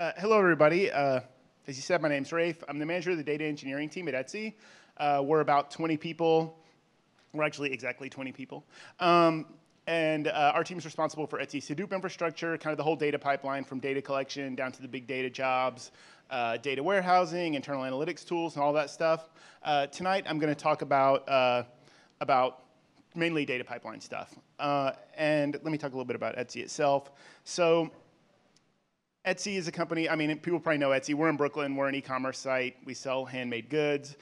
Hello, everybody. As you said, my name's Rafe. I'm the manager of the data engineering team at Etsy. We're about 20 people. We're actually exactly 20 people. And our team's responsible for Etsy's Hadoop infrastructure, kind of the whole data pipeline from data collection down to the big data jobs, data warehousing, internal analytics tools, and all that stuff. Tonight, I'm going to talk about mainly data pipeline stuff. And let me talk a little bit about Etsy itself. So Etsy is a company, I mean, people probably know Etsy. We're in Brooklyn. We're an e-commerce site. We sell handmade goods.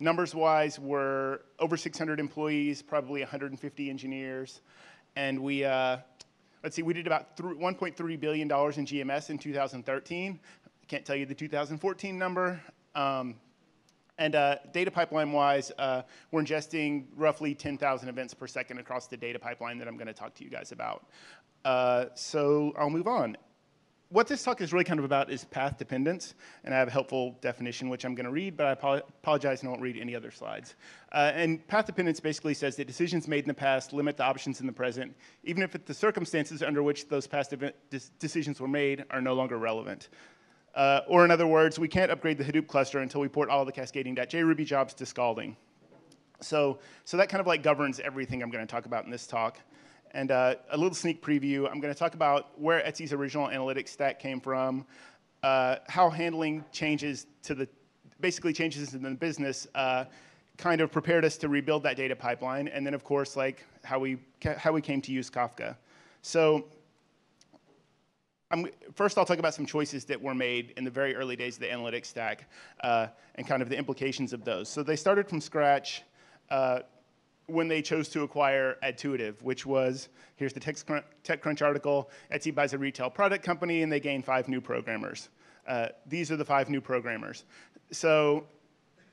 Numbers-wise, we're over 600 employees, probably 150 engineers. And we, let's see, we did about $1.3 billion in GMS in 2013. I can't tell you the 2014 number. And data pipeline-wise, we're ingesting roughly 10,000 events per second across the data pipeline that I'm going to talk to you guys about. So I'll move on. What this talk is really kind of about is path dependence, and I have a helpful definition which I'm going to read, but I apologize and I won't read any other slides. And path dependence basically says that decisions made in the past limit the options in the present, even if the circumstances under which those past decisions were made are no longer relevant. Or in other words, we can't upgrade the Hadoop cluster until we port all the Cascading.jruby jobs to Scalding. So that kind of like governs everything I'm going to talk about in this talk. And a little sneak preview, I'm going to talk about where Etsy's original analytics stack came from, how handling changes to the, basically changes in the business kind of prepared us to rebuild that data pipeline, and then of course like how we came to use Kafka. So first I'll talk about some choices that were made in the very early days of the analytics stack and kind of the implications of those. So they started from scratch when they chose to acquire Etsydoop, which was, here's the TechCrunch article, Etsy buys a retail product company and they gain 5 new programmers. These are the 5 new programmers. So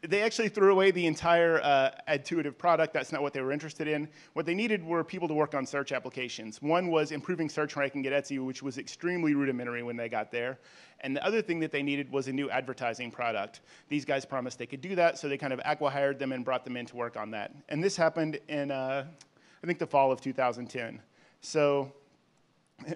they actually threw away the entire Etsydoop product. That's not what they were interested in. What they needed were people to work on search applications. One was improving search ranking at Etsy, which was extremely rudimentary when they got there. And the other thing that they needed was a new advertising product. These guys promised they could do that, so they kind of acqui-hired them and brought them in to work on that. And this happened in, I think, the fall of 2010. So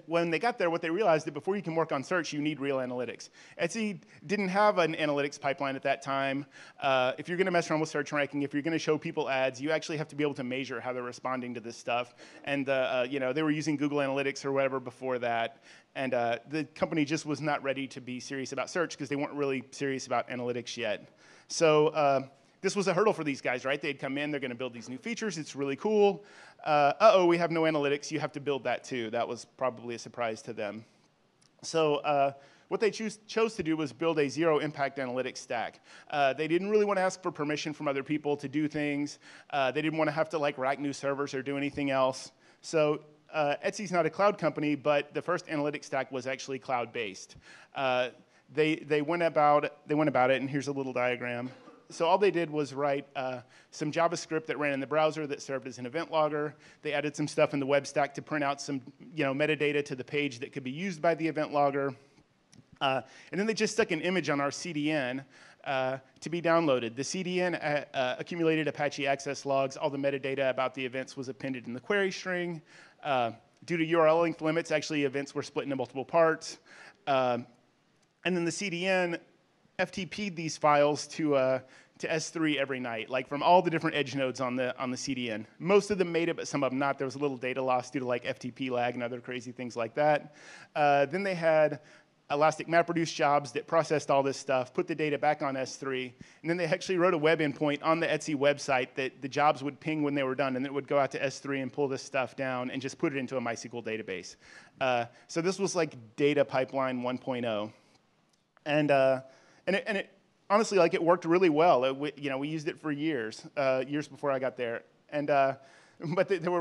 when they got there, what they realized that before you can work on search, you need real analytics. Etsy didn't have an analytics pipeline at that time. If you're going to mess around with search ranking, if you're going to show people ads, you actually have to be able to measure how they're responding to this stuff. And they were using Google Analytics or whatever before that. And the company just was not ready to be serious about search because they weren't really serious about analytics yet. So this was a hurdle for these guys, right? They'd come in, they're going to build these new features. It's really cool. We have no analytics. You have to build that too. That was probably a surprise to them. So what they chose to do was build a zero-impact analytics stack. They didn't really want to ask for permission from other people to do things. They didn't want to have to like rack new servers or do anything else. So Etsy's not a cloud company, but the first analytics stack was actually cloud-based. They went about it, and here's a little diagram. So all they did was write some JavaScript that ran in the browser that served as an event logger. They added some stuff in the web stack to print out some metadata to the page that could be used by the event logger. And then they just stuck an image on our CDN to be downloaded. The CDN accumulated Apache access logs. All the metadata about the events was appended in the query string. Due to URL length limits, actually events were split into multiple parts. And then the CDN FTP'd these files to S3 every night, like from all the different edge nodes on the CDN. Most of them made it, but some of them not. There was a little data loss due to like FTP lag and other crazy things like that. Then they had Elastic MapReduce jobs that processed all this stuff, put the data back on S3, and then they actually wrote a web endpoint on the Etsy website that the jobs would ping when they were done, and it would go out to S3 and pull this stuff down and just put it into a MySQL database. So this was like data pipeline 1.0. And it honestly, like, it worked really well. We used it for years before I got there. And but there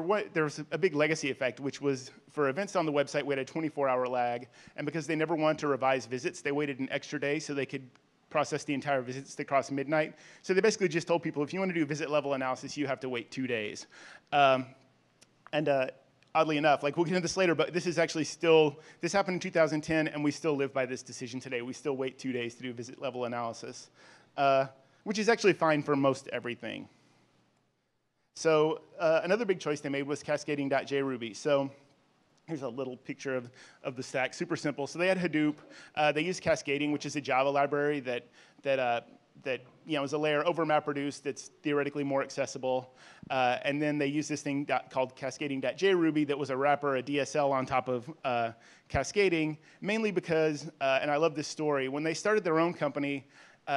was a big legacy effect, which was for events on the website, we had a 24-hour lag. And because they never wanted to revise visits, they waited an extra day so they could process the entire visits to cross midnight. So they basically just told people, if you want to do visit level analysis, you have to wait 2 days. Oddly enough, like we'll get into this later, but this is actually still, this happened in 2010, and we still live by this decision today. We still wait 2 days to do visit level analysis, which is actually fine for most everything. So another big choice they made was Cascading.jruby. So Here's a little picture of the stack, super simple. So they had Hadoop. They used Cascading, which is a Java library that is a layer over MapReduce that's theoretically more accessible. And then they used this thing called cascading.jruby that was a wrapper, a DSL on top of Cascading, mainly because, and I love this story, when they started their own company,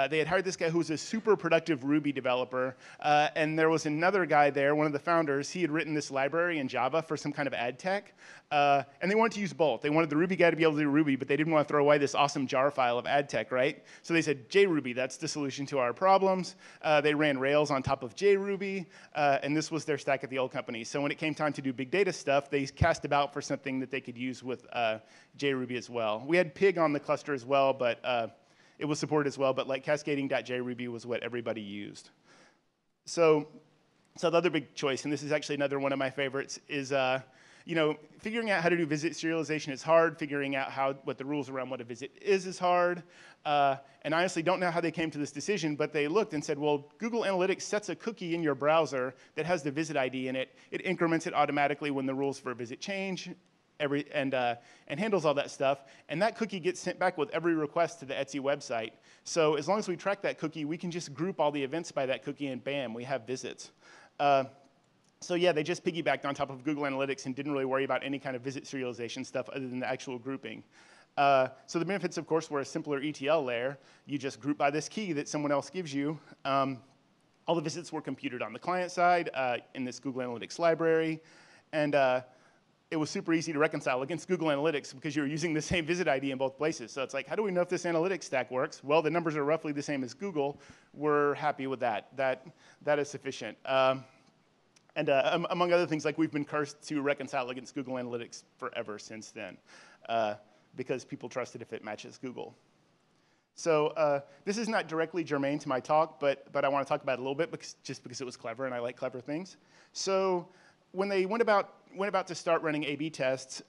they had hired this guy who was a super productive Ruby developer, and there was another guy there, one of the founders. He had written this library in Java for some kind of ad tech, and they wanted to use both. They wanted the Ruby guy to be able to do Ruby, but they didn't want to throw away this awesome jar file of ad tech, right? So they said, JRuby, that's the solution to our problems. They ran Rails on top of JRuby, and this was their stack at the old company. So when it came time to do big data stuff, they cast about for something that they could use with JRuby as well. We had Pig on the cluster as well, but it was supported as well, but like cascading.jruby was what everybody used. So the other big choice, and this is actually another one of my favorites, is figuring out how to do visit serialization is hard. Figuring out what the rules around what a visit is hard. And I honestly don't know how they came to this decision, but they looked and said, well, Google Analytics sets a cookie in your browser that has the visit ID in it. It increments it automatically when the rules for a visit change. And handles all that stuff. And that cookie gets sent back with every request to the Etsy website. So as long as we track that cookie, we can just group all the events by that cookie, and bam, we have visits. So yeah, they just piggybacked on top of Google Analytics and didn't really worry about any kind of visit serialization stuff other than the actual grouping. So the benefits, of course, were a simpler ETL layer. You just group by this key that someone else gives you. All the visits were computed on the client side in this Google Analytics library. And it was super easy to reconcile against Google Analytics because you were using the same visit ID in both places. So it's like, how do we know if this analytics stack works? Well, the numbers are roughly the same as Google. We're happy with that. That is sufficient. And among other things, like we've been cursed to reconcile against Google Analytics forever since then because people trust it if it matches Google. So this is not directly germane to my talk, but I want to talk about it a little bit just because it was clever and I like clever things. So when they went about to start running A/B tests,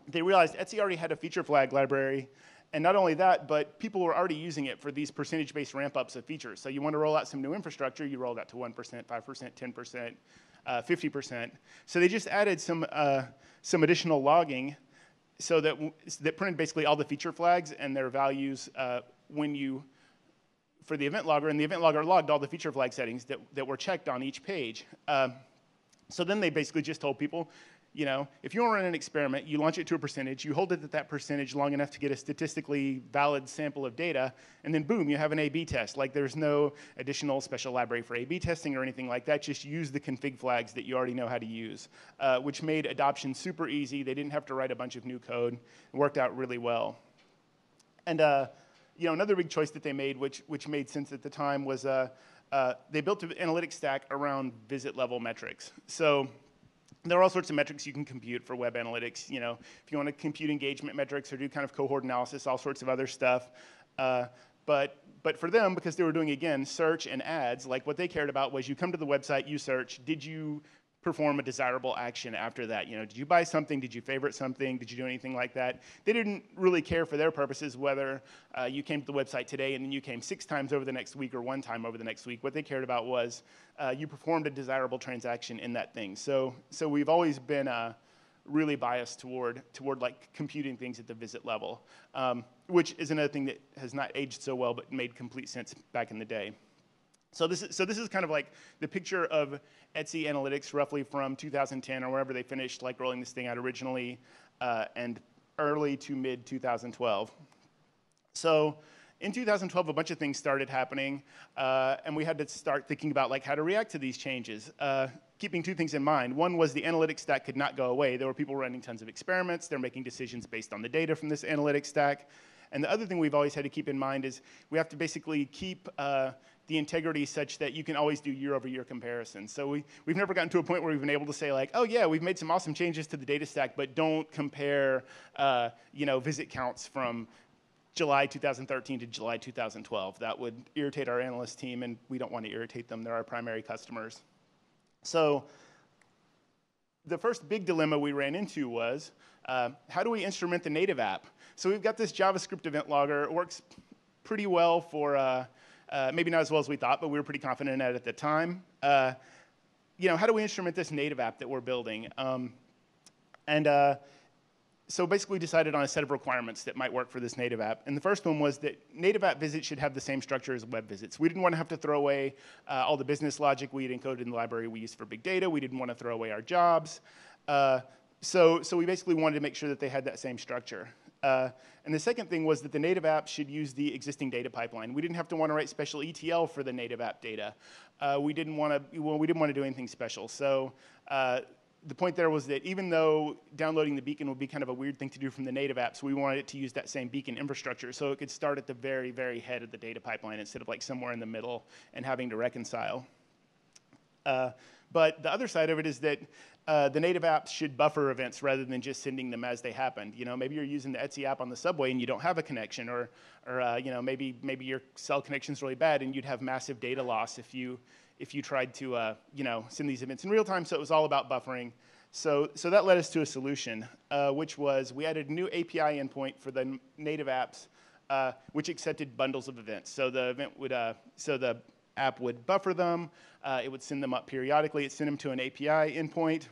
they realized Etsy already had a feature flag library, and not only that, but people were already using it for these percentage-based ramp-ups of features. So you want to roll out some new infrastructure, you roll that to 1%, 5%, 10%, 50%. So they just added some additional logging so that printed basically all the feature flags and their values for the event logger, and the event logger logged all the feature flag settings that were checked on each page. So then they basically just told people, if you want to run an experiment, you launch it to a percentage, you hold it at that percentage long enough to get a statistically valid sample of data, and then boom, you have an A/B test. Like there's no additional special library for A/B testing or anything like that. Just use the config flags that you already know how to use, which made adoption super easy. They didn't have to write a bunch of new code. It worked out really well. And another big choice that they made, which made sense at the time, was they built an analytics stack around visit level metrics. So there are all sorts of metrics you can compute for web analytics. If you want to compute engagement metrics or do kind of cohort analysis, all sorts of other stuff. But for them, because they were doing, again, search and ads, like what they cared about was you come to the website, you search, did you perform a desirable action after that? Did you buy something? Did you favorite something? Did you do anything like that? They didn't really care for their purposes whether you came to the website today and then you came 6 times over the next week or 1 time over the next week. What they cared about was you performed a desirable transaction in that thing. So we've always been really biased toward like computing things at the visit level, which is another thing that has not aged so well but made complete sense back in the day. So this is kind of like the picture of Etsy Analytics roughly from 2010 or wherever they finished like rolling this thing out originally, and early to mid 2012. So in 2012, a bunch of things started happening, and we had to start thinking about like how to react to these changes. Keeping 2 things in mind. One was the analytics stack could not go away. There were people running tons of experiments. They're making decisions based on the data from this analytics stack. And the other thing we've always had to keep in mind is we have to basically keep the integrity such that you can always do year-over-year comparisons. So we've never gotten to a point where we've been able to say like, oh yeah, we've made some awesome changes to the data stack, but don't compare visit counts from July 2013 to July 2012. That would irritate our analyst team, and we don't want to irritate them. They're our primary customers. So the first big dilemma we ran into was, how do we instrument the native app? So we've got this JavaScript event logger. It works pretty well for, maybe not as well as we thought, but we were pretty confident in it at the time. How do we instrument this native app that we're building? And so basically we decided on a set of requirements that might work for this native app. And the first one was that native app visits should have the same structure as web visits. We didn't want to have to throw away all the business logic we had encoded in the library we used for big data. We didn't want to throw away our jobs. So we basically wanted to make sure that they had that same structure. And the second thing was that the native app should use the existing data pipeline. We didn't have to want to write special ETL for the native app data. We didn't want to do anything special. So the point there was that even though downloading the beacon would be kind of a weird thing to do from the native apps, we wanted it to use that same beacon infrastructure so it could start at the very, very head of the data pipeline instead of like somewhere in the middle and having to reconcile. But the other side of it is that the native apps should buffer events rather than just sending them as they happened. You know, maybe you're using the Etsy app on the subway and you don't have a connection, or you know, maybe your cell connection's really bad and you'd have massive data loss if you tried to you know, send these events in real time. So it was all about buffering. So that led us to a solution, which was we added a new API endpoint for the native apps, which accepted bundles of events. So the event would so the app would buffer them. It would send them up periodically. It sent them to an API endpoint.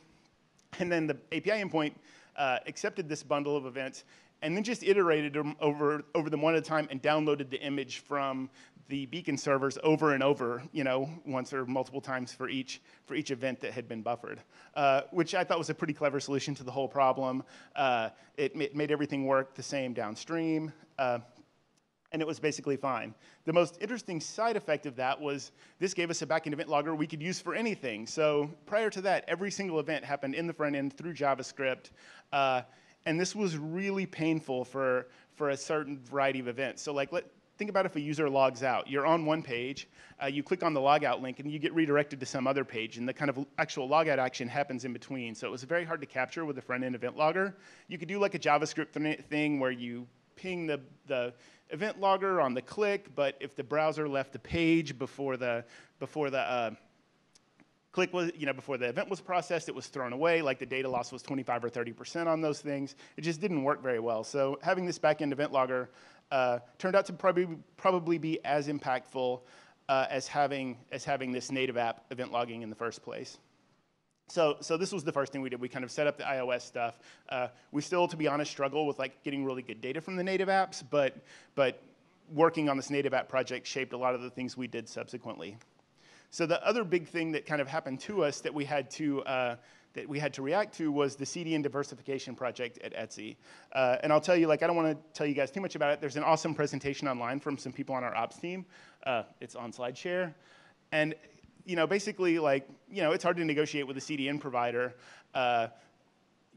And then the API endpoint accepted this bundle of events and then just iterated them over them one at a time and downloaded the image from the beacon servers over and over, you know, once or multiple times for each event that had been buffered, which I thought was a pretty clever solution to the whole problem. It made everything work the same downstream. And it was basically fine. The most interesting side effect of that was this gave us a backend event logger we could use for anything. So prior to that, every single event happened in the front end through JavaScript. And this was really painful for a certain variety of events. So like, think about if a user logs out. You're on one page, you click on the logout link, and you get redirected to some other page, and the kind of actual logout action happens in between. So it was very hard to capture with the front-end event logger. You could do like a JavaScript thing where you ping the event logger on the click, but if the browser left the page before the click was, you know, before the event was processed, it was thrown away. Like the data loss was 25 or 30% on those things. It just didn't work very well. So having this backend event logger turned out to probably be as impactful as having this native app event logging in the first place. So this was the first thing we did. We kind of set up the iOS stuff. We still, to be honest, struggle with like getting really good data from the native apps, but working on this native app project shaped a lot of the things we did subsequently. So the other big thing that kind of happened to us that we had to react to was the CDN diversification project at Etsy. And I'll tell you, like, I don't want to tell you guys too much about it. There's an awesome presentation online from some people on our ops team. It's on SlideShare. And you know, basically, like, you know, it's hard to negotiate with a CDN provider.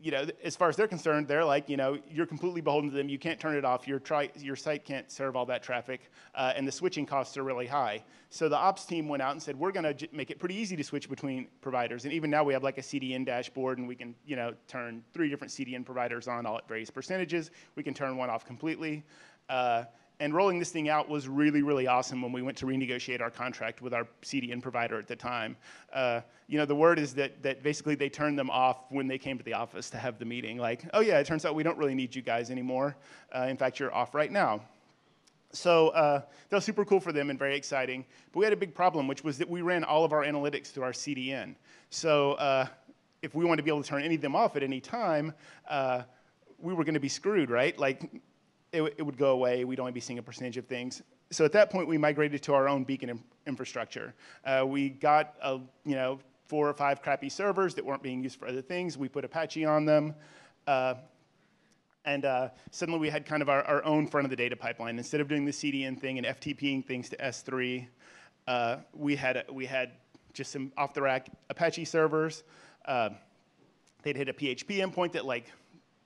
You know, as far as they're concerned, they're like, you know, you're completely beholden to them. You can't turn it off. Your site can't serve all that traffic, and the switching costs are really high. So the ops team went out and said, we're going to make it pretty easy to switch between providers. And even now we have like a CDN dashboard, and we can, you know, turn 3 different CDN providers on all at various percentages. We can turn one off completely. And rolling this thing out was really, really awesome when we went to renegotiate our contract with our CDN provider at the time. You know, the word is that basically they turned them off when they came to the office to have the meeting. Like, oh yeah, it turns out we don't really need you guys anymore. In fact, you're off right now. So that was super cool for them and very exciting. But we had a big problem, which was that we ran all of our analytics through our CDN. So if we wanted to be able to turn any of them off at any time, we were going to be screwed, right? Like, it would go away. We'd only be seeing a percentage of things. So at that point, we migrated to our own beacon infrastructure. We got, you know, 4 or 5 crappy servers that weren't being used for other things. We put Apache on them. And suddenly we had kind of our own front of the data pipeline. Instead of doing the CDN thing and FTPing things to S3, we had just some off-the-rack Apache servers. They'd hit a PHP endpoint that like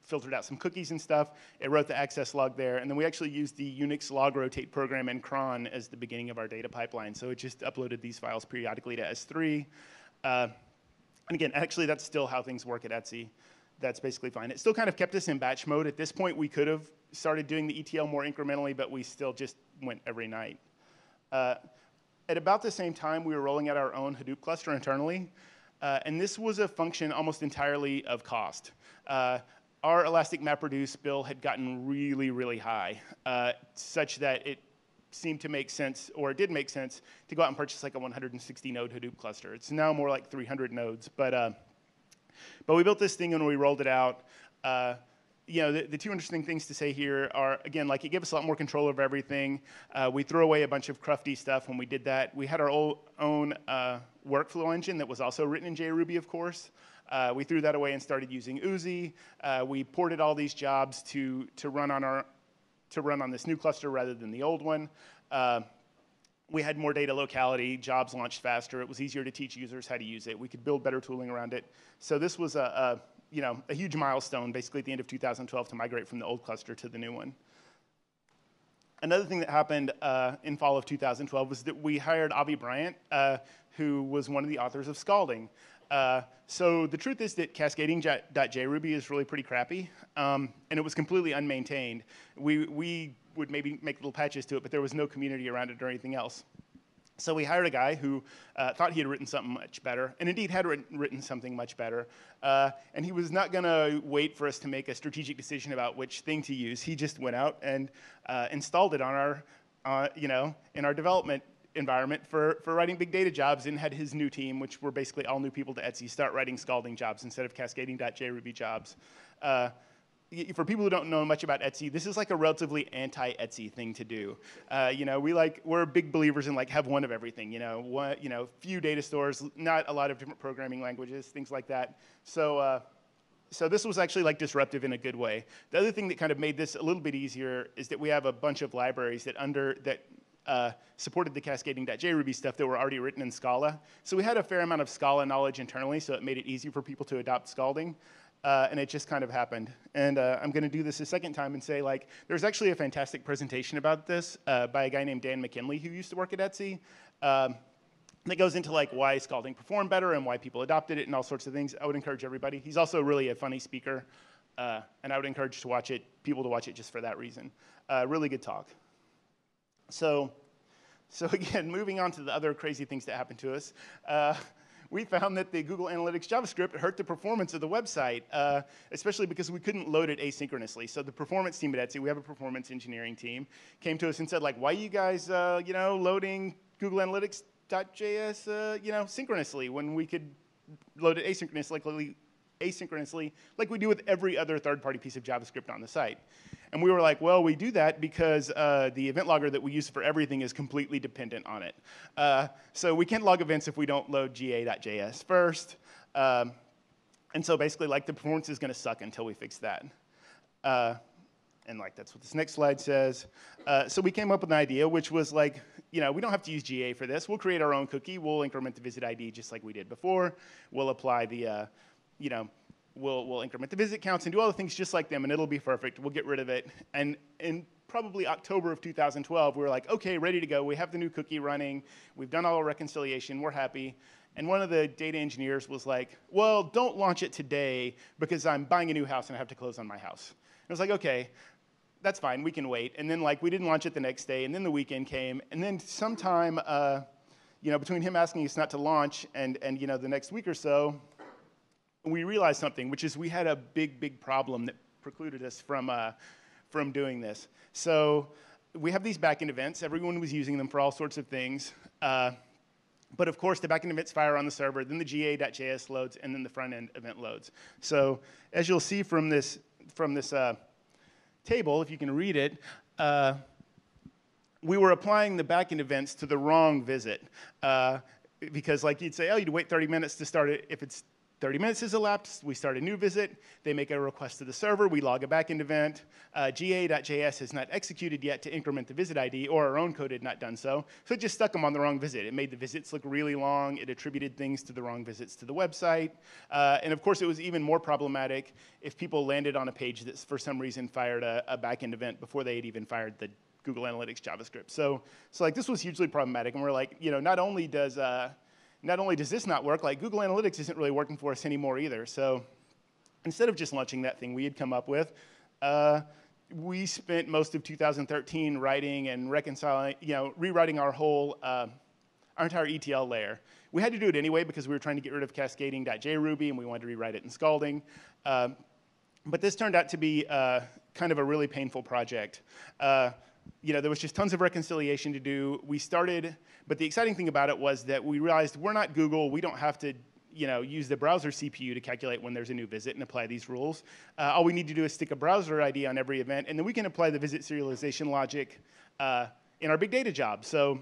filtered out some cookies and stuff. It wrote the access log there. And then we actually used the Unix logrotate program in cron as the beginning of our data pipeline. So it just uploaded these files periodically to S3. And again, actually, that's still how things work at Etsy. That's basically fine. It still kind of kept us in batch mode. At this point, we could have started doing the ETL more incrementally, but we still just went every night. At about the same time, we were rolling out our own Hadoop cluster internally. And this was a function almost entirely of cost. Our Elastic MapReduce bill had gotten really, really high, such that it seemed to make sense, or it did make sense, to go out and purchase like a 160 node Hadoop cluster. It's now more like 300 nodes, but But we built this thing and we rolled it out. The two interesting things to say here are, again, like it gave us a lot more control over everything. We threw away a bunch of crufty stuff when we did that. We had our own workflow engine that was also written in JRuby, of course. We threw that away and started using Uzi. We ported all these jobs to run on this new cluster rather than the old one. We had more data locality. Jobs launched faster. It was easier to teach users how to use it. We could build better tooling around it. So this was a huge milestone, basically at the end of 2012, to migrate from the old cluster to the new one. Another thing that happened in fall of 2012 was that we hired Avi Bryant, who was one of the authors of Scalding. So the truth is that cascading.jruby is really pretty crappy, and it was completely unmaintained. We would maybe make little patches to it, but there was no community around it or anything else. So we hired a guy who thought he had written something much better, and indeed had written something much better. And he was not going to wait for us to make a strategic decision about which thing to use. He just went out and installed it on our, in our development environment for writing big data jobs, and had his new team, which were basically all new people to Etsy, start writing Scalding jobs instead of cascading.jruby jobs. For people who don't know much about Etsy, this is like a relatively anti-Etsy thing to do. We're big believers in like have one of everything. Few data stores, not a lot of different programming languages, things like that. So this was actually like disruptive in a good way. The other thing that kind of made this a little bit easier is that we have a bunch of libraries that supported the cascading.jruby stuff that were already written in Scala. So we had a fair amount of Scala knowledge internally, so it made it easy for people to adopt Scalding. And it just kind of happened. And I'm going to do this a second time and say, like, there's actually a fantastic presentation about this by a guy named Dan McKinley, who used to work at Etsy, that goes into like why Scalding performed better and why people adopted it and all sorts of things. I would encourage everybody. He's also really a funny speaker, and I would encourage people to watch it just for that reason. Really good talk. So again, moving on to the other crazy things that happened to us. We found that the Google Analytics JavaScript hurt the performance of the website, especially because we couldn't load it asynchronously. So the performance team at Etsy, we have a performance engineering team, came to us and said, like, why are you guys, loading Google Analytics.js, synchronously when we could load it asynchronously like we do with every other third-party piece of JavaScript on the site? And we were like, well, we do that because the event logger that we use for everything is completely dependent on it. So we can't log events if we don't load ga.js first. And so basically, like, the performance is going to suck until we fix that. And like that's what this next slide says. So we came up with an idea, which was like, we don't have to use GA for this. We'll create our own cookie. We'll increment the visit ID just like we did before. We'll apply the, we'll increment the visit counts and do all the things just like them, and it'll be perfect. We'll get rid of it. And in probably October of 2012, we were like, okay, ready to go. We have the new cookie running. We've done all our reconciliation. We're happy. And one of the data engineers was like, well, don't launch it today because I'm buying a new house and I have to close on my house. And I was like, okay, that's fine. We can wait. And then we didn't launch it the next day, and then the weekend came, and then sometime between him asking us not to launch and the next week or so, we realized something, which is we had a big problem that precluded us from doing this. So we have these backend events. Everyone was using them for all sorts of things. But of course, the backend events fire on the server, then the ga.js loads, and then the front-end event loads. So as you'll see from this table, if you can read it, we were applying the backend events to the wrong visit. Because like you'd say, oh, you'd wait 30 minutes to start it. If it's 30 minutes has elapsed, we start a new visit. They make a request to the server. We log a backend event. ga.js has not executed yet to increment the visit ID, or our own code had not done so. So it just stuck them on the wrong visit. It made the visits look really long. It attributed things to the wrong visits to the website. And of course, it was even more problematic if people landed on a page that for some reason fired a backend event before they had even fired the Google Analytics JavaScript. So like this was hugely problematic. And we're like, not only does this not work, like Google Analytics isn't really working for us anymore either. So instead of just launching that thing we had come up with, we spent most of 2013 writing and reconciling, rewriting our whole, our entire ETL layer. We had to do it anyway because we were trying to get rid of cascading.jruby and we wanted to rewrite it in Scalding. But this turned out to be kind of a really painful project. There was just tons of reconciliation to do. We started, but the exciting thing about it was that we realized we're not Google. We don't have to, use the browser CPU to calculate when there's a new visit and apply these rules. All we need to do is stick a browser ID on every event, and then we can apply the visit serialization logic in our big data job. So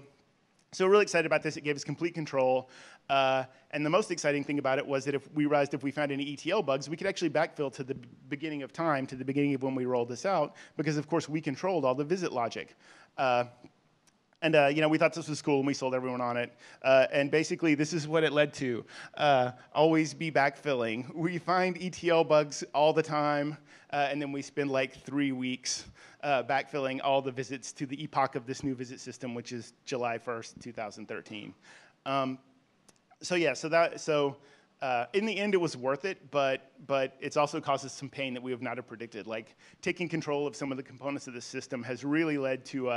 we're really excited about this. It gave us complete control. And the most exciting thing about it was that if we realized if we found any ETL bugs, we could actually backfill to the beginning of time, to the beginning of when we rolled this out, because of course we controlled all the visit logic. We thought this was cool, and we sold everyone on it. And basically, this is what it led to. Always be backfilling. We find ETL bugs all the time, and then we spend like 3 weeks backfilling all the visits to the epoch of this new visit system, which is July 1st, 2013. In the end, it was worth it, but it's also caused us some pain that we have not have predicted. Like taking control of some of the components of the system has really led to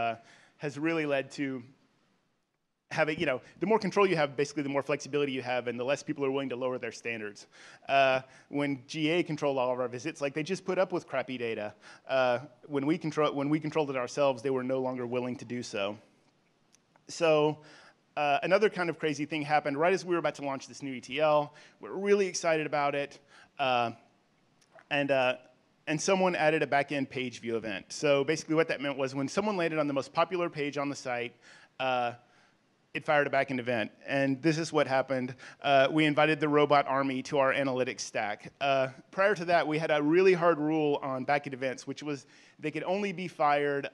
having, the more control you have, basically the more flexibility you have, and the less people are willing to lower their standards. When GA controlled all of our visits, like they just put up with crappy data. When we controlled it ourselves, they were no longer willing to do so. So another kind of crazy thing happened right as we were about to launch this new ETL. We're really excited about it. And someone added a backend page view event. So basically what that meant was when someone landed on the most popular page on the site, it fired a backend event. And this is what happened. We invited the robot army to our analytics stack. Prior to that, we had a really hard rule on backend events, which was they could only be fired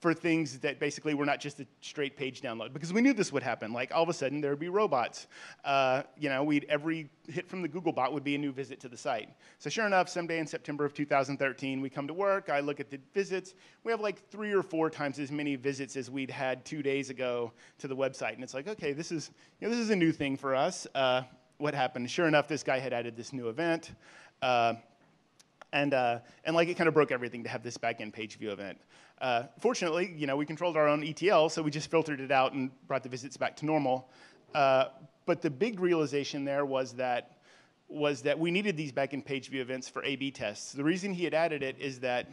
for things that basically were not just a straight page download, because we knew this would happen. Like all of a sudden there would be robots. Every hit from the Google bot would be a new visit to the site. So sure enough, someday in September of 2013, we come to work. I look at the visits. We have like 3 or 4 times as many visits as we'd had 2 days ago to the website, and it's like, okay, this is a new thing for us. What happened? Sure enough, this guy had added this new event. And like it kind of broke everything to have this backend page view event. Fortunately, we controlled our own ETL, so we just filtered it out and brought the visits back to normal. But the big realization there was that we needed these backend page view events for A/B tests. The reason he had added it is that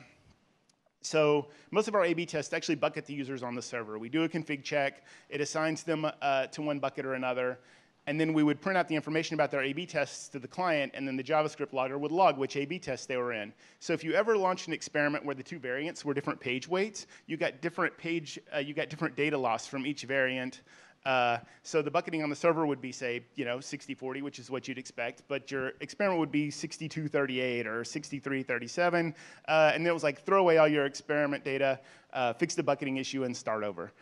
most of our A/B tests actually bucket the users on the server. We do a config check. It assigns them to one bucket or another. And then we would print out the information about their A/B tests to the client, and then the JavaScript logger would log which A/B tests they were in. So if you ever launched an experiment where the 2 variants were different page weights, you got different data loss from each variant. So the bucketing on the server would be, say, 60-40, which is what you'd expect, but your experiment would be 62-38 or 63-37, and it was like throw away all your experiment data, fix the bucketing issue, and start over.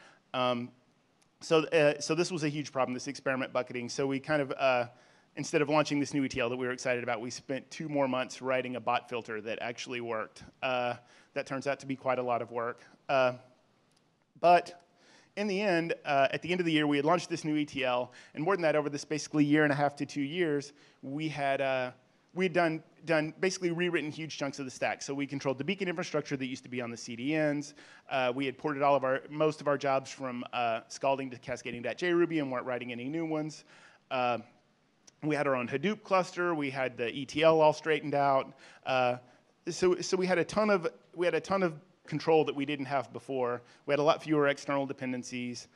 So this was a huge problem, this experiment bucketing. So we kind of, instead of launching this new ETL that we were excited about, we spent 2 more months writing a bot filter that actually worked. That turns out to be quite a lot of work. But in the end, at the end of the year, we had launched this new ETL, and more than that, over this basically 1.5 to 2 years, we had basically rewritten huge chunks of the stack. So we controlled the beacon infrastructure that used to be on the CDNs. We had ported most of our jobs from Scalding to Cascading to jruby and weren't writing any new ones. We had our own Hadoop cluster. We had the ETL all straightened out. So we had a ton of control that we didn't have before. We had a lot fewer external dependencies.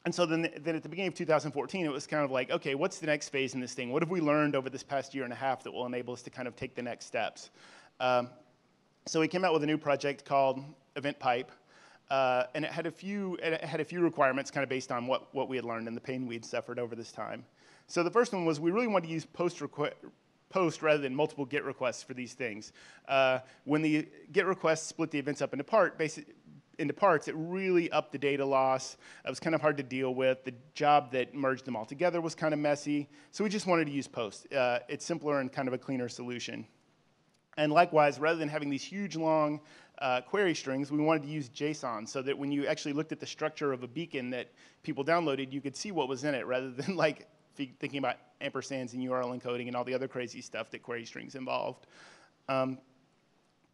And so then at the beginning of 2014, it was kind of like, okay, what's the next phase in this thing? What have we learned over this past 1.5 years that will enable us to kind of take the next steps? So we came out with a new project called Event Pipe, and it had a few requirements kind of based on what we had learned and the pain we'd suffered over this time. So the first one was we really wanted to use post rather than multiple GET requests for these things. When the GET requests split the events up into parts, it really upped the data loss. It was kind of hard to deal with. The job that merged them all together was kind of messy. So we just wanted to use post. It's simpler and kind of a cleaner solution. And likewise, rather than having these huge, long query strings, we wanted to use JSON so that when you actually looked at the structure of a beacon that people downloaded, you could see what was in it rather than like thinking about ampersands and URL encoding and all the other crazy stuff that query strings involved.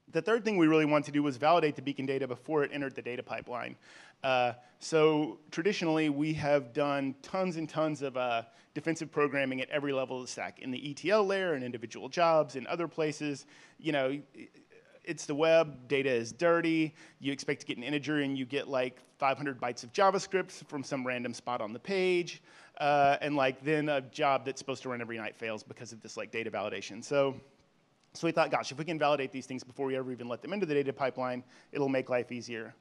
The third thing we really wanted to do was validate the beacon data before it entered the data pipeline. So traditionally, we have done tons and tons of defensive programming at every level of the stack, in the ETL layer, in individual jobs, in other places. It's the web, data is dirty, you expect to get an integer and you get like 500 bytes of JavaScript from some random spot on the page. and like then a job that's supposed to run every night fails because of this like data validation. So we thought, gosh, if we can validate these things before we ever even let them into the data pipeline, it'll make life easier.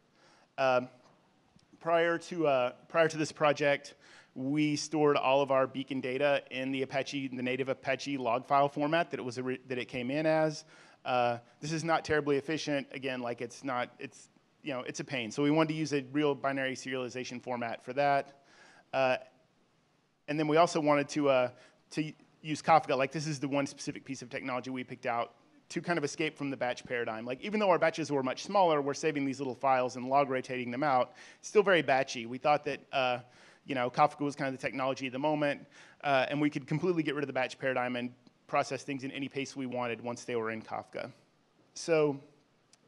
Prior to this project, we stored all of our beacon data in the native Apache log file format that it came in as. This is not terribly efficient. Again, like it's a pain. So we wanted to use a real binary serialization format for that. And then we also wanted to use Kafka. Like this is the one specific piece of technology we picked out to kind of escape from the batch paradigm. Like even though our batches were much smaller, we're saving these little files and logrotating them out. It's still very batchy. We thought that Kafka was kind of the technology of the moment, and we could completely get rid of the batch paradigm and process things in any pace we wanted once they were in Kafka. So,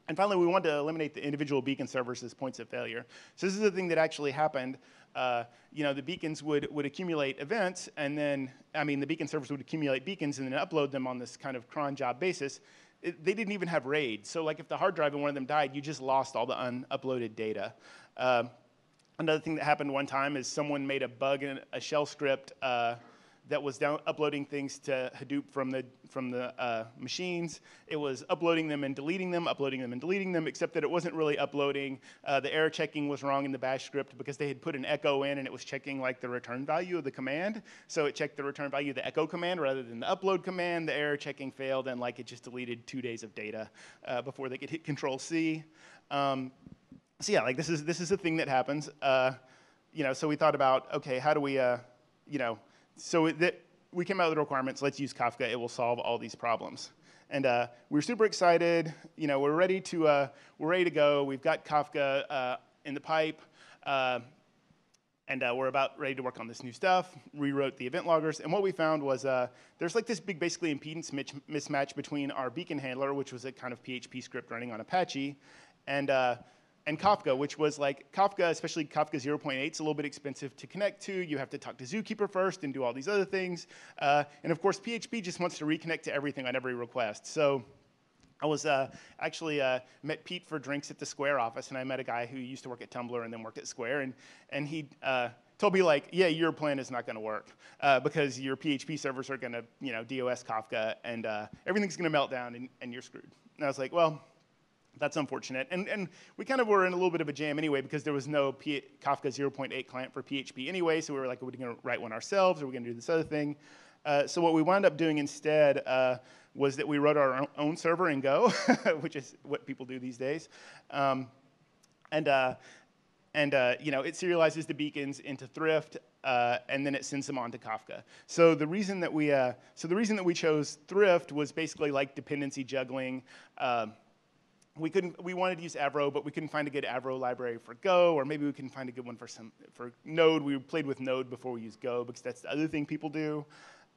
and finally, we wanted to eliminate the individual beacon servers as points of failure. So this is the thing that actually happened. The beacons would accumulate events, and then, the beacon servers would accumulate beacons and then upload them on this kind of cron job basis. They didn't even have RAID. So like if the hard drive in one of them died, you just lost all the unuploaded data. Another thing that happened one time is someone made a bug in a shell script that was uploading things to Hadoop from the machines. It was uploading them and deleting them, except that it wasn't really uploading. The error checking was wrong in the bash script because they had put an echo in and it was checking like the return value of the command. So it checked the return value of the echo command rather than the upload command. The error checking failed and like it just deleted 2 days of data before they could hit Control-C. So yeah, like this is a thing that happens. So we thought about, okay, how do we, we came out with the requirements, let's use Kafka, it will solve all these problems. And we're super excited, we're ready to go, we've got Kafka in the pipe, and we're about ready to work on this new stuff, rewrote the event loggers, and what we found was there's like this big basically impedance mismatch between our beacon handler, which was a kind of PHP script running on Apache, and Kafka, which was like Kafka, especially Kafka 0.8, is a little bit expensive to connect to. You have to talk to Zookeeper first and do all these other things. And of course, PHP just wants to reconnect to everything on every request. So I was actually met Pete for drinks at the Square office, and I met a guy who used to work at Tumblr and then worked at Square, and he told me like, yeah, your plan is not going to work because your PHP servers are going to DOS Kafka, and everything's going to melt down, and you're screwed. And I was like, well, that's unfortunate. And we kind of were in a little bit of a jam anyway because there was no Kafka 0.8 client for PHP anyway, so we were like, are we going to write one ourselves? Or are we going to do this other thing? So what we wound up doing instead was that we wrote our own server in Go, which is what people do these days. It serializes the beacons into Thrift, and then it sends them on to Kafka. So the reason that we chose Thrift was basically like dependency juggling. We wanted to use Avro, but we couldn't find a good Avro library for Go, or maybe we couldn't find a good one for Node. We played with Node before we used Go because that's the other thing people do.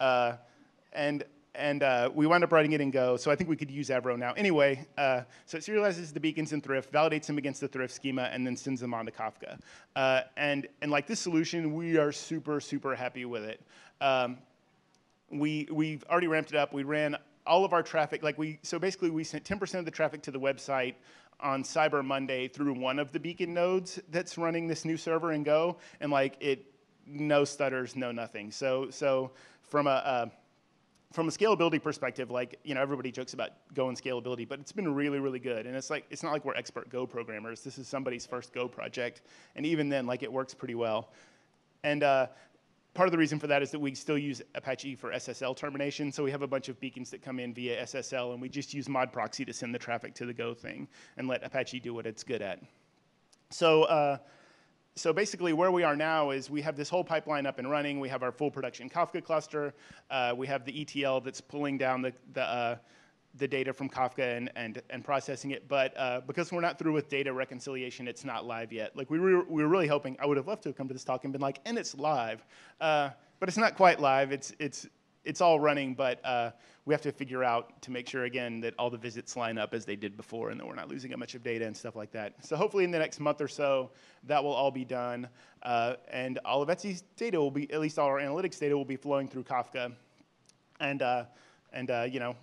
And we wound up writing it in Go, so I think we could use Avro now. Anyway, so it serializes the beacons in Thrift, validates them against the Thrift schema, and then sends them on to Kafka. And like this solution, we are super, super happy with it. We've already ramped it up. We ran all of our traffic, so basically we sent 10% of the traffic to the website on Cyber Monday through one of the beacon nodes that's running this new server in Go, and no stutters, no nothing. So from a scalability perspective, everybody jokes about Go and scalability, but it's been really, really good. And it's not like we're expert Go programmers. This is somebody's first Go project, and even then, it works pretty well. And part of the reason for that is that we still use Apache for SSL termination, so we have a bunch of beacons that come in via SSL, and we just use mod proxy to send the traffic to the Go thing and let Apache do what it's good at. So basically where we are now is we have this whole pipeline up and running. We have our full production Kafka cluster. We have the ETL that's pulling down the data from Kafka and processing it, but because we're not through with data reconciliation, it's not live yet. We were really hoping, I would have loved to have come to this talk and been like, and it's live, but it's not quite live. It's all running, but we have to figure out to make sure again that all the visits line up as they did before, and that we're not losing a bunch of data and stuff like that. So hopefully in the next month or so, that will all be done, and all of Etsy's data will be, at least all our analytics data will be flowing through Kafka, and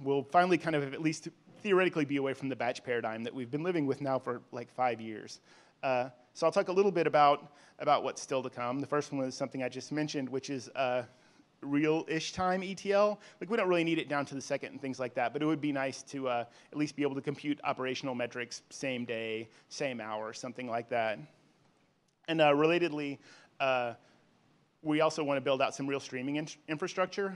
we'll finally kind of at least theoretically be away from the batch paradigm that we've been living with now for 5 years. So I'll talk a little bit about what's still to come. The first one was something I just mentioned, which is real-ish time ETL. Like, we don't really need it down to the second and things like that, but it would be nice to at least be able to compute operational metrics same day, same hour, something like that. And relatedly, we also want to build out some real streaming infrastructure.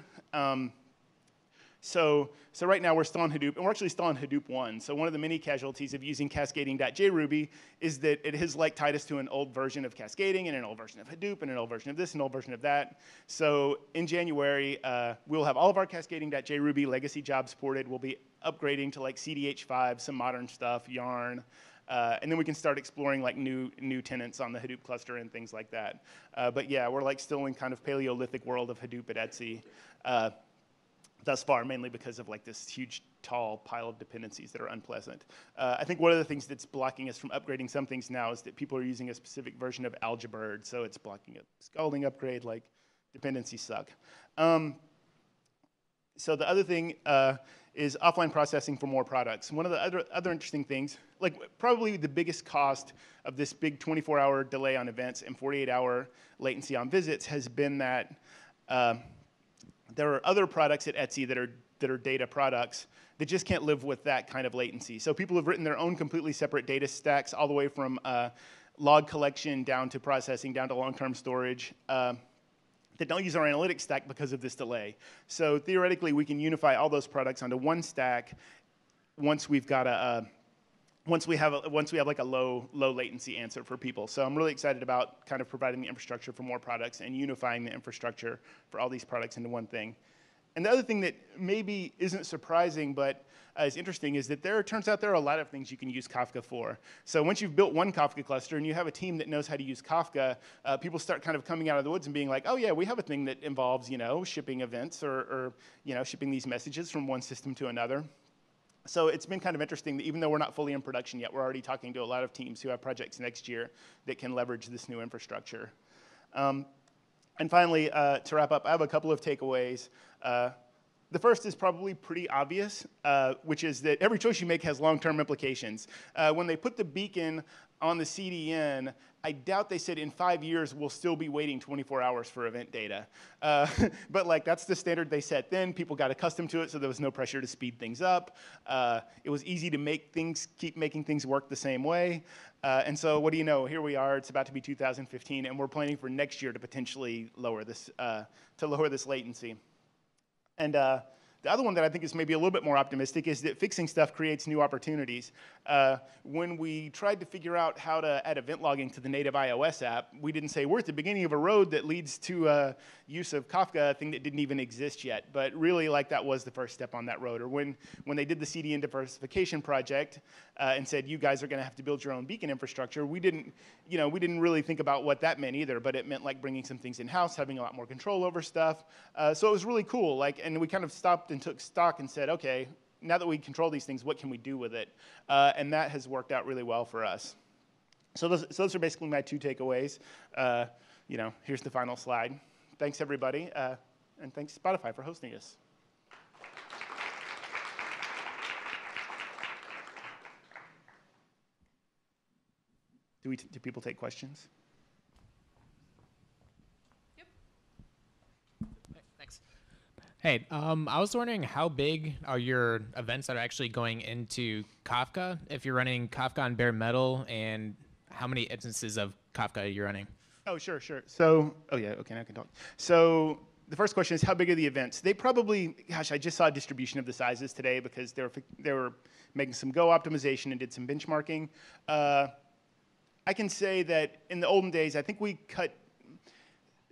So right now we're still on Hadoop, and we're actually still on Hadoop 1. So one of the many casualties of using cascading.jruby is that it has like tied us to an old version of Cascading and an old version of Hadoop and an old version of this and an old version of that. So in January, we'll have all of our cascading.jruby legacy jobs ported. We'll be upgrading to like CDH5, some modern stuff, Yarn. And then we can start exploring like new tenants on the Hadoop cluster and things like that. But yeah, we're like still in kind of Paleolithic world of Hadoop at Etsy. Thus far, mainly because of like this huge, tall pile of dependencies that are unpleasant. I think one of the things that's blocking us from upgrading some things now is that people are using a specific version of Algebird, so it's blocking a Scalding upgrade, like dependencies suck. So the other thing is offline processing for more products. One of the other interesting things, like probably the biggest cost of this big 24-hour delay on events and 48-hour latency on visits has been that there are other products at Etsy that are data products that just can't live with that kind of latency. So people have written their own completely separate data stacks all the way from log collection down to processing, down to long-term storage that don't use our analytics stack because of this delay. So theoretically, we can unify all those products onto one stack once we've got once we have like a low latency answer for people. So I'm really excited about kind of providing the infrastructure for more products and unifying the infrastructure for all these products into one thing. And the other thing that maybe isn't surprising but is interesting is that turns out there are a lot of things you can use Kafka for. So once you've built one Kafka cluster and you have a team that knows how to use Kafka, people start kind of coming out of the woods and being like, oh yeah, we have a thing that involves shipping events or shipping these messages from one system to another. So it's been kind of interesting that even though we're not fully in production yet, we're already talking to a lot of teams who have projects next year that can leverage this new infrastructure. And finally, to wrap up, I have a couple of takeaways. The first is probably pretty obvious, which is that every choice you make has long-term implications. When they put the beacon on the CDN, I doubt they said in 5 years we'll still be waiting 24 hours for event data. But like that's the standard they set then. People got accustomed to it, so there was no pressure to speed things up. It was easy to keep making things work the same way. And so what do you know? Here we are. It's about to be 2015, and we're planning for next year to potentially lower this latency. And the other one that I think is maybe a little bit more optimistic is that fixing stuff creates new opportunities. When we tried to figure out how to add event logging to the native iOS app, we didn't say we're at the beginning of a road that leads to use of Kafka, a thing that didn't even exist yet. But really, like that was the first step on that road. Or when they did the CDN diversification project and said you guys are going to have to build your own beacon infrastructure, we didn't really think about what that meant either. But it meant like bringing some things in house, having a lot more control over stuff. So it was really cool. And we kind of stopped and took stock and said, okay, now that we control these things, what can we do with it? And that has worked out really well for us. So those are basically my two takeaways. Here's the final slide. Thanks, everybody. And thanks, Spotify, for hosting us. Do people take questions? Hey, I was wondering how big are your events that are actually going into Kafka, if you're running Kafka on bare metal, and how many instances of Kafka you're running? Oh, sure. So, now I can talk. So the first question is, how big are the events? They probably, I just saw a distribution of the sizes today because they were making some Go optimization and did some benchmarking. I can say that in the olden days, I think we cut,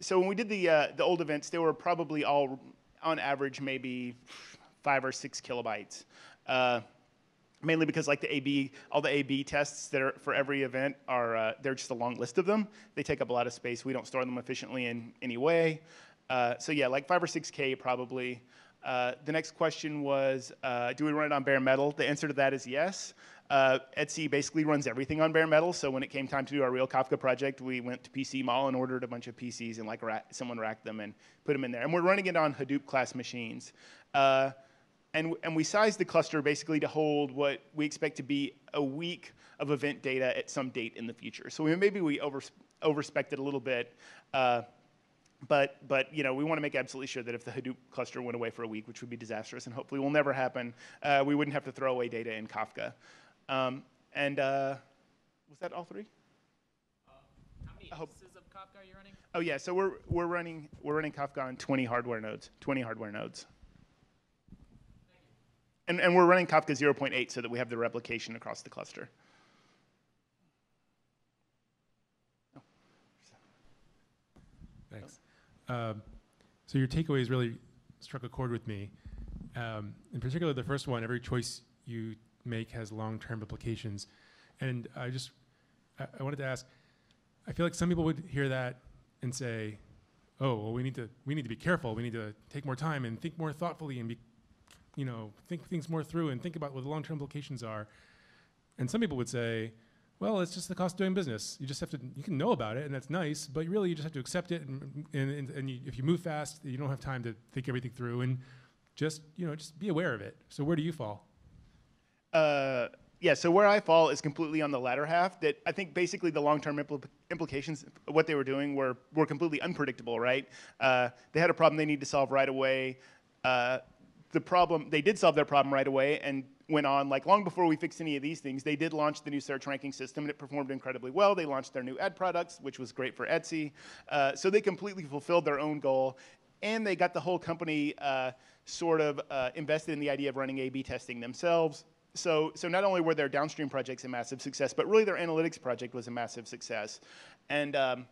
so when we did the old events, they were probably all, on average, maybe 5 or 6 kilobytes. Mainly because like all the A/B tests that are for every event are, they're just a long list of them. They take up a lot of space. We don't store them efficiently in any way. So yeah, like 5 or 6K probably. The next question was, do we run it on bare metal? The answer to that is yes. Etsy basically runs everything on bare metal. So when it came time to do our real Kafka project, we went to PC Mall and ordered a bunch of PCs and like someone racked them and put them in there. And we're running it on Hadoop class machines. and we sized the cluster basically to hold what we expect to be a week of event data at some date in the future. So maybe we overspec'd it a little bit, but you know, we want to make absolutely sure that if the Hadoop cluster went away for a week, which would be disastrous and hopefully will never happen, we wouldn't have to throw away data in Kafka. Was that all three? How many instances of Kafka are you running? Oh yeah, so we're running Kafka on 20 hardware nodes. And we're running Kafka 0.8 so that we have the replication across the cluster. Thanks. So your takeaways really struck a chord with me. In particular, the first one, every choice you make has long-term implications. And I wanted to ask, I feel like some people would hear that and say, oh, well, we need to be careful. We need to take more time and think more thoughtfully and think things more through and think about what the long-term implications are. And some people would say, well, it's just the cost of doing business. You just have to, you can know about it, and that's nice, but really you just have to accept it, and if you move fast, you don't have time to think everything through, and just be aware of it. So where do you fall? Yeah, so where I fall is completely on the latter half, that I think basically the long-term implications of what they were doing were completely unpredictable, right? They had a problem they need to solve right away. They did solve their problem right away and went on, like long before we fixed any of these things, they did launch the new search ranking system and it performed incredibly well. They launched their new ad products, which was great for Etsy. So they completely fulfilled their own goal, and they got the whole company invested in the idea of running A/B testing themselves. So not only were their downstream projects a massive success, but really their analytics project was a massive success. And I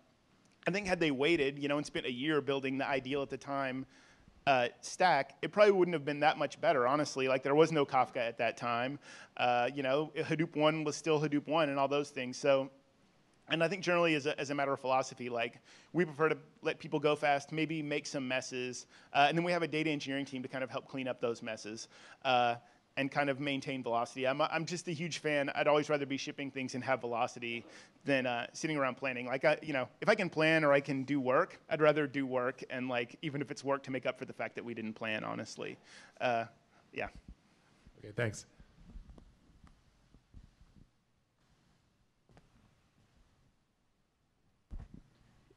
think had they waited, and spent a year building the ideal at the time stack, it probably wouldn't have been that much better, honestly. Like, there was no Kafka at that time. Hadoop 1 was still Hadoop 1 and all those things. So, and I think generally as a matter of philosophy, like, we prefer to let people go fast, maybe make some messes, and then we have a data engineering team to kind of help clean up those messes. And kind of maintain velocity. I'm just a huge fan. I'd always rather be shipping things and have velocity than sitting around planning. Like, if I can plan or I can do work, I'd rather do work, and like, even if it's work to make up for the fact that we didn't plan, honestly. Yeah. Okay, thanks.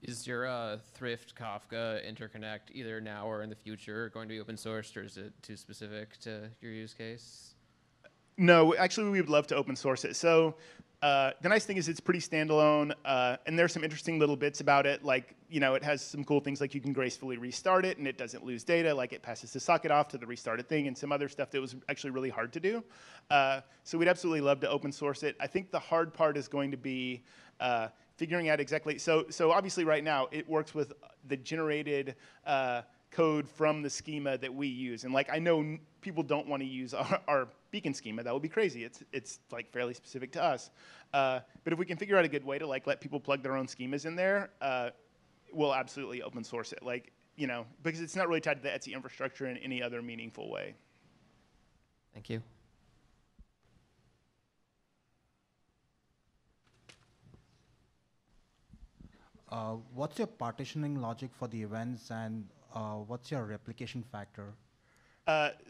Is your Thrift Kafka interconnect either now or in the future going to be open sourced, or is it too specific to your use case? No, actually, we would love to open source it. So the nice thing is it's pretty standalone, and there's some interesting little bits about it. Like, it has some cool things, like you can gracefully restart it, and it doesn't lose data. Like, it passes the socket off to the restarted thing, and some other stuff that was actually really hard to do. So we'd absolutely love to open source it. I think the hard part is going to be figuring out exactly. So obviously right now it works with the generated code from the schema that we use, and like, I know people don't want to use our beacon schema. That would be crazy. It's like fairly specific to us. But if we can figure out a good way to like let people plug their own schemas in there, we'll absolutely open source it. Like, because it's not really tied to the Etsy infrastructure in any other meaningful way. Thank you. What's your partitioning logic for the events, and what's your replication factor?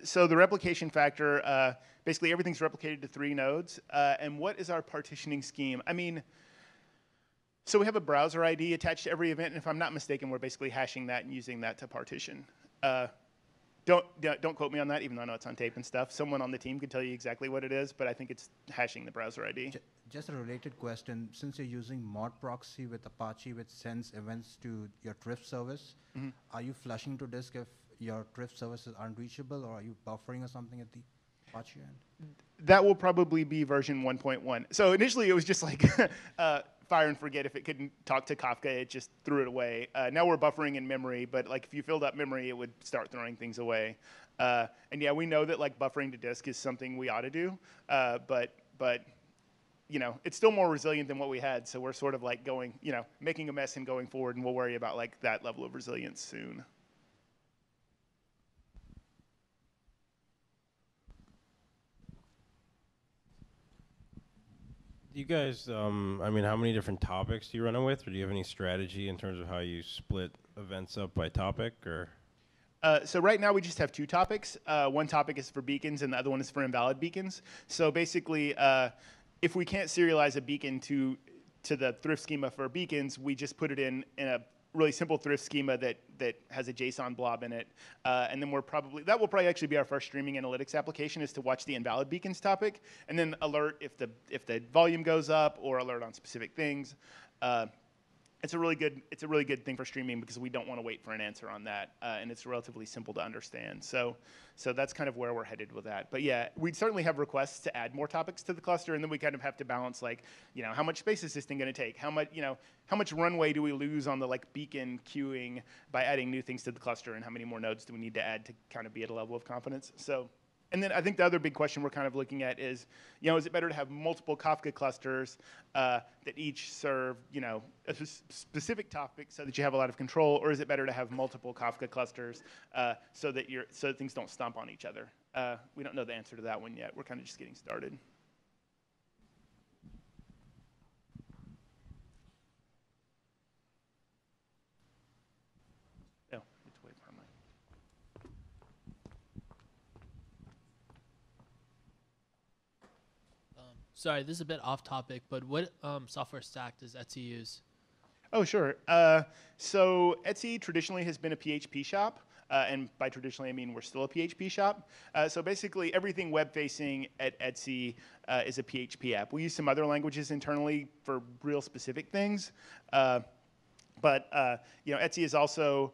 So the replication factor, basically everything's replicated to 3 nodes. And what is our partitioning scheme? I mean, so we have a browser ID attached to every event, and if I'm not mistaken, we're basically hashing that and using that to partition. Don't quote me on that, even though I know it's on tape and stuff. Someone on the team could tell you exactly what it is, but I think it's hashing the browser ID. Just a related question. Since you're using mod proxy with Apache, which sends events to your Thrift service, are you flushing to disk if your Thrift services aren't reachable, or are you buffering or something at the Apache end? That will probably be version 1.1. So initially it was just like fire and forget. If it couldn't talk to Kafka, it just threw it away. Now we're buffering in memory, but like, if you filled up memory, it would start throwing things away. And yeah, we know that like buffering to disk is something we ought to do, but it's still more resilient than what we had. So we're sort of like going, making a mess and going forward, and we'll worry about like that level of resilience soon. Do you guys, how many different topics do you run with, or do you have any strategy in terms of how you split events up by topic, or? So right now we just have two topics. One topic is for beacons and the other one is for invalid beacons. So basically, if we can't serialize a beacon to the Thrift schema for beacons, we just put it in a really simple Thrift schema that has a JSON blob in it. And then that will probably actually be our first streaming analytics application, is to watch the invalid beacons topic and then alert if the volume goes up or alert on specific things. It's a really good thing for streaming because we don't want to wait for an answer on that, and it's relatively simple to understand. So that's kind of where we're headed with that. But yeah, we'd certainly have requests to add more topics to the cluster, and then we kind of have to balance, like, how much space is this thing going to take? How much runway do we lose on the beacon queuing by adding new things to the cluster, and how many more nodes do we need to add to kind of be at a level of confidence? And then I think the other big question we're kind of looking at is, is it better to have multiple Kafka clusters that each serve, a specific topic so that you have a lot of control, or is it better to have multiple Kafka clusters so that things don't stomp on each other? We don't know the answer to that one yet. We're kind of just getting started. Oh, it's way from my. Sorry, this is a bit off topic, but what software stack does Etsy use? Oh, sure. So Etsy traditionally has been a PHP shop. And by traditionally, I mean we're still a PHP shop. So basically, everything web-facing at Etsy is a PHP app. We use some other languages internally for real specific things. But Etsy is also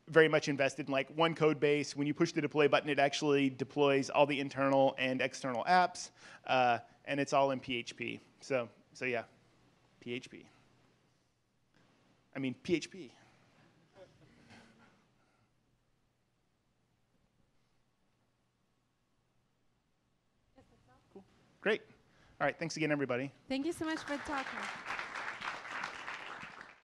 very much invested in one code base. When you push the deploy button, it actually deploys all the internal and external apps, and it's all in PHP. So yeah, PHP. I mean PHP. Cool. Great. All right. Thanks again, everybody. Thank you so much for talking.